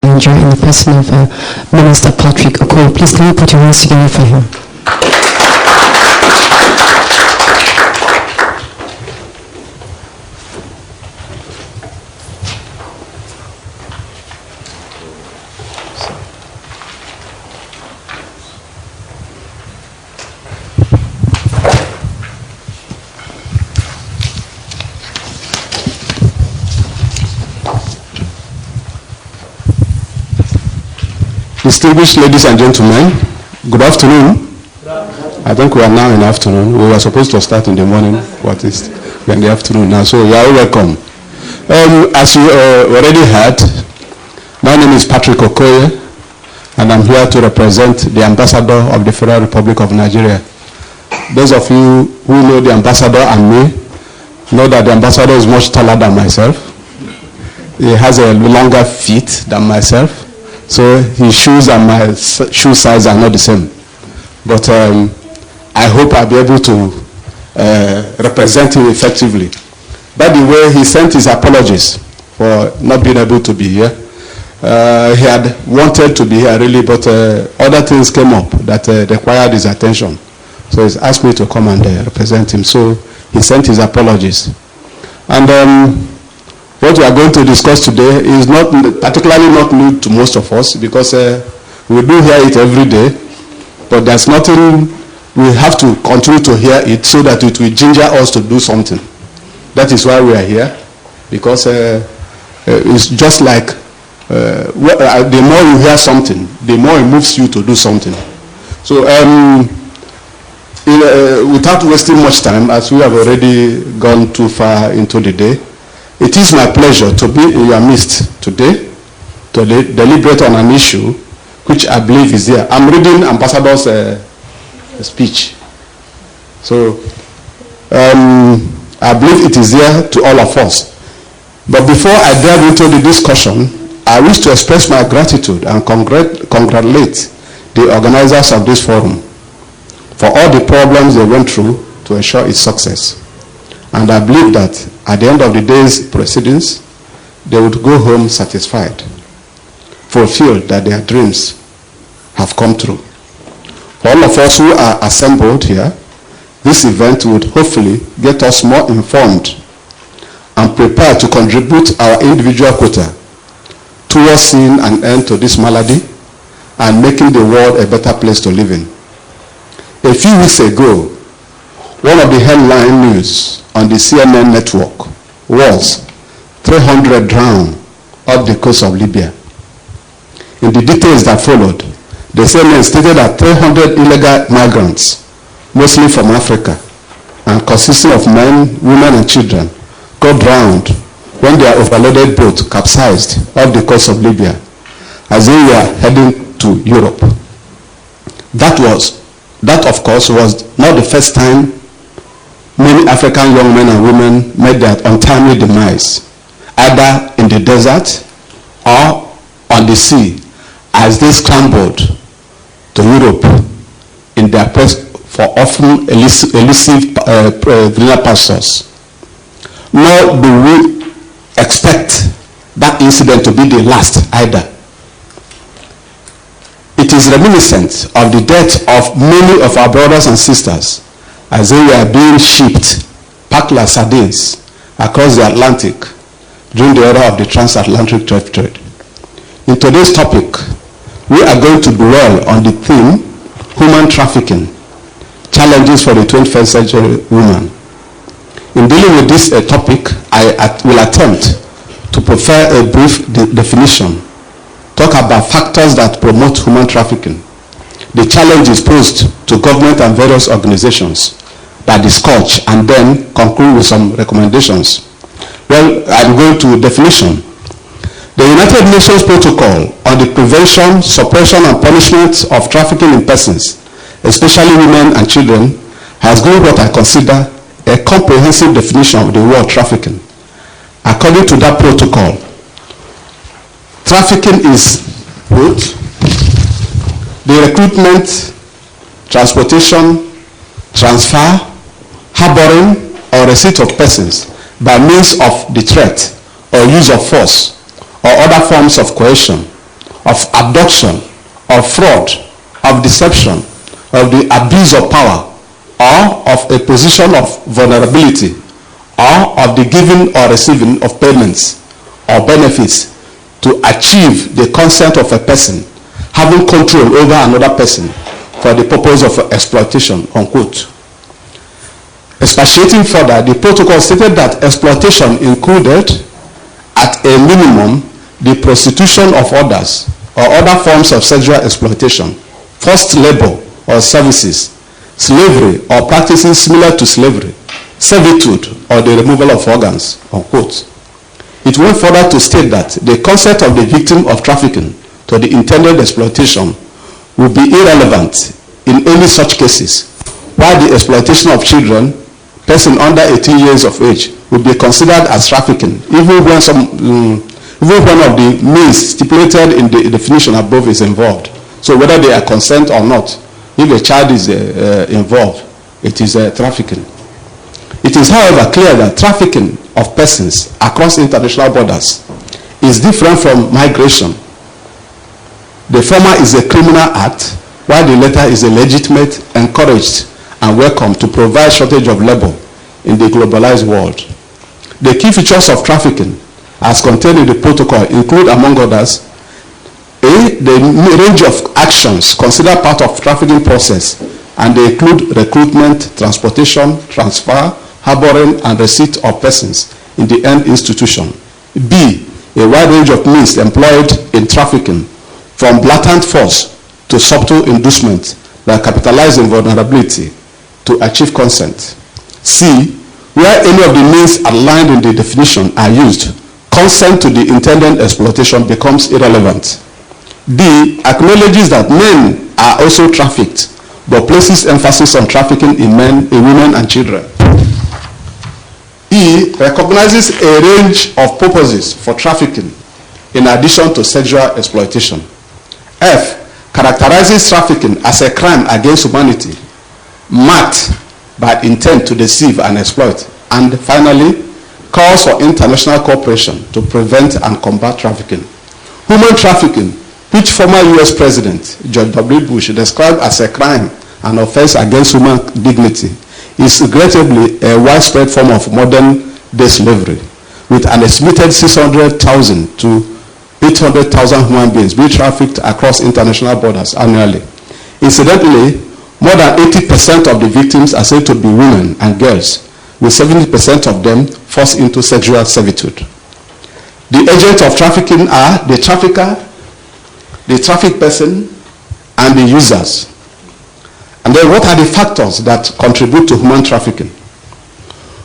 Nigeria in the person of Minister Patrick Okoye. Please can you put your hands together for him? Distinguished ladies and gentlemen, good afternoon. I think we are now in the afternoon. We were supposed to start in the morning, what is we're in the afternoon now, so you are welcome. As you already heard, my name is Patrick Okoye, and I'm here to represent the Ambassador of the Federal Republic of Nigeria. Those of you who know the Ambassador and me know that the Ambassador is much taller than myself. He has a longer feet than myself. So his shoes and my shoe size are not the same. But I hope I'll be able to represent him effectively. By the way, he sent his apologies for not being able to be here. He had wanted to be here really, but other things came up that required his attention. So he's asked me to come and represent him. So he sent his apologies. And what we are going to discuss today is particularly not new to most of us, because we do hear it every day, but there's nothing, we have to continue to hear it so that it will ginger us to do something. That is why we are here, because it's just like the more you hear something, the more it moves you to do something. So without wasting much time, as we have already gone too far into the day, it is my pleasure to be in your midst today to deliberate on an issue which I believe is there. I'm reading Ambassador's speech. So I believe it is there to all of us. But before I delve into the discussion, I wish to express my gratitude and congratulate the organizers of this forum for all the problems they went through to ensure its success. And I believe that at the end of the day's proceedings, they would go home satisfied, fulfilled that their dreams have come true. For all of us who are assembled here, this event would hopefully get us more informed and prepared to contribute our individual quota towards seeing an end to this malady and making the world a better place to live in. A few weeks ago, one of the headline news on the CNN network was 300 drowned off the coast of Libya. In the details that followed, the CNN stated that 300 illegal migrants, mostly from Africa, and consisting of men, women, and children, got drowned when their overloaded boat capsized off the coast of Libya as they were heading to Europe. That of course was not the first time many African young men and women met their untimely demise, either in the desert or on the sea, as they scrambled to Europe in their quest for often elusive greener pastures. Nor do we expect that incident to be the last either. It is reminiscent of the death of many of our brothers and sisters as they were being shipped, packed like sardines, across the Atlantic during the era of the transatlantic trade. In today's topic, we are going to dwell on the theme, human trafficking, challenges for the 21st century woman. In dealing with this topic, I will attempt to provide a brief definition, talk about factors that promote human trafficking, the challenges posed to government and various organizations by the scourge, and then conclude with some recommendations. Well, I'm going to definition. The United Nations Protocol on the Prevention, Suppression, and Punishment of Trafficking in Persons, especially women and children, has given what I consider a comprehensive definition of the word trafficking. According to that protocol, trafficking is both the recruitment, transportation, transfer, harboring, or receipt of persons by means of the threat or use of force or other forms of coercion of abduction, of fraud, of deception, of the abuse of power, or of a position of vulnerability, or of the giving or receiving of payments or benefits to achieve the consent of a person having control over another person for the purpose of exploitation, unquote. Expatiating further, the protocol stated that exploitation included, at a minimum, the prostitution of others or other forms of sexual exploitation, forced labor or services, slavery or practices similar to slavery, servitude or the removal of organs, unquote. It went further to state that the consent of the victim of trafficking to the intended exploitation will be irrelevant in any such cases, while the exploitation of children, person under 18 years of age, will be considered as trafficking, even when one of the means stipulated in the definition above is involved. So whether they are consent or not, if a child is involved, it is trafficking. It is, however, clear that trafficking of persons across international borders is different from migration. The former is a criminal act, while the latter is a legitimate, encouraged, and welcome to provide shortage of labor in the globalized world. The key features of trafficking, as contained in the protocol, include, among others, the range of actions considered part of trafficking process, and they include recruitment, transportation, transfer, harboring, and receipt of persons in the end institution. B, a wide range of means employed in trafficking, from blatant force to subtle inducement that capitalize on vulnerability to achieve consent. C, where any of the means outlined in the definition are used, consent to the intended exploitation becomes irrelevant. D, acknowledges that men are also trafficked, but places emphasis on trafficking in men, in women, and children. E, recognizes a range of purposes for trafficking in addition to sexual exploitation. F, characterizes trafficking as a crime against humanity, marked by intent to deceive and exploit. And finally, calls for international cooperation to prevent and combat trafficking. Human trafficking, which former U.S. President George W. Bush described as a crime and offense against human dignity, is regrettably a widespread form of modern-day slavery, with an estimated 600,000 to 800,000 human beings being trafficked across international borders annually. Incidentally, more than 80% of the victims are said to be women and girls, with 70% of them forced into sexual servitude. The agents of trafficking are the trafficker, the trafficked person, and the users. And then what are the factors that contribute to human trafficking?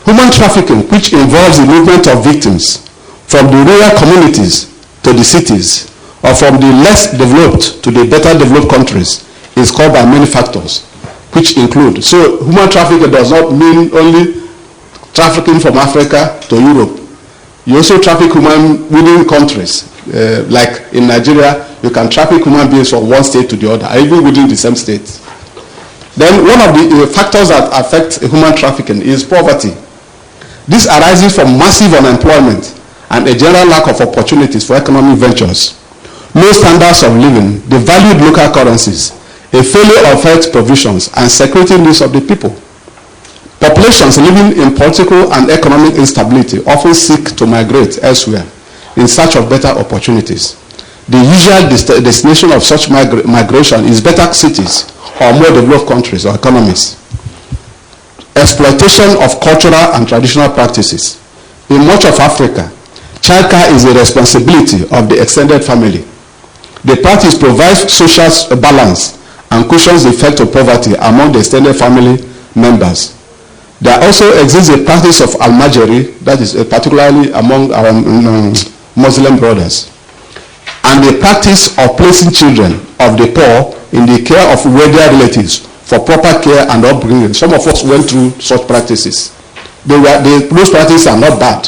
Human trafficking, which involves the movement of victims from the rural communities to the cities, or from the less developed to the better developed countries, is caused by many factors, which include, so human trafficking does not mean only trafficking from Africa to Europe. You also traffic human within countries. Like in Nigeria, you can traffic human beings from one state to the other, even within the same state. Then one of the factors that affect human trafficking is poverty. This arises from massive unemployment and a general lack of opportunities for economic ventures, low standards of living, devalued local currencies, a failure of health provisions, and security needs of the people. Populations living in political and economic instability often seek to migrate elsewhere in search of better opportunities. The usual destination of such migration is better cities or more developed countries or economies. Exploitation of cultural and traditional practices. In much of Africa, childcare is the responsibility of the extended family. The practice provides social balance and cushions the effect of poverty among the extended family members. There also exists a practice of almajiri, that is particularly among our Muslim brothers, and the practice of placing children of the poor in the care of wealthier relatives for proper care and upbringing. Some of us went through such practices. Those practices are not bad.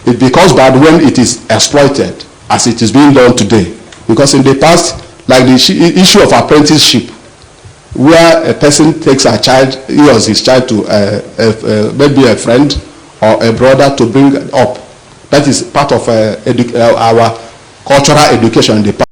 It becomes bad when it is exploited, as it is being done today. Because in the past, like the issue of apprenticeship, where a person takes a child, he or his child to maybe a friend or a brother to bring up. That is part of our cultural education in the past.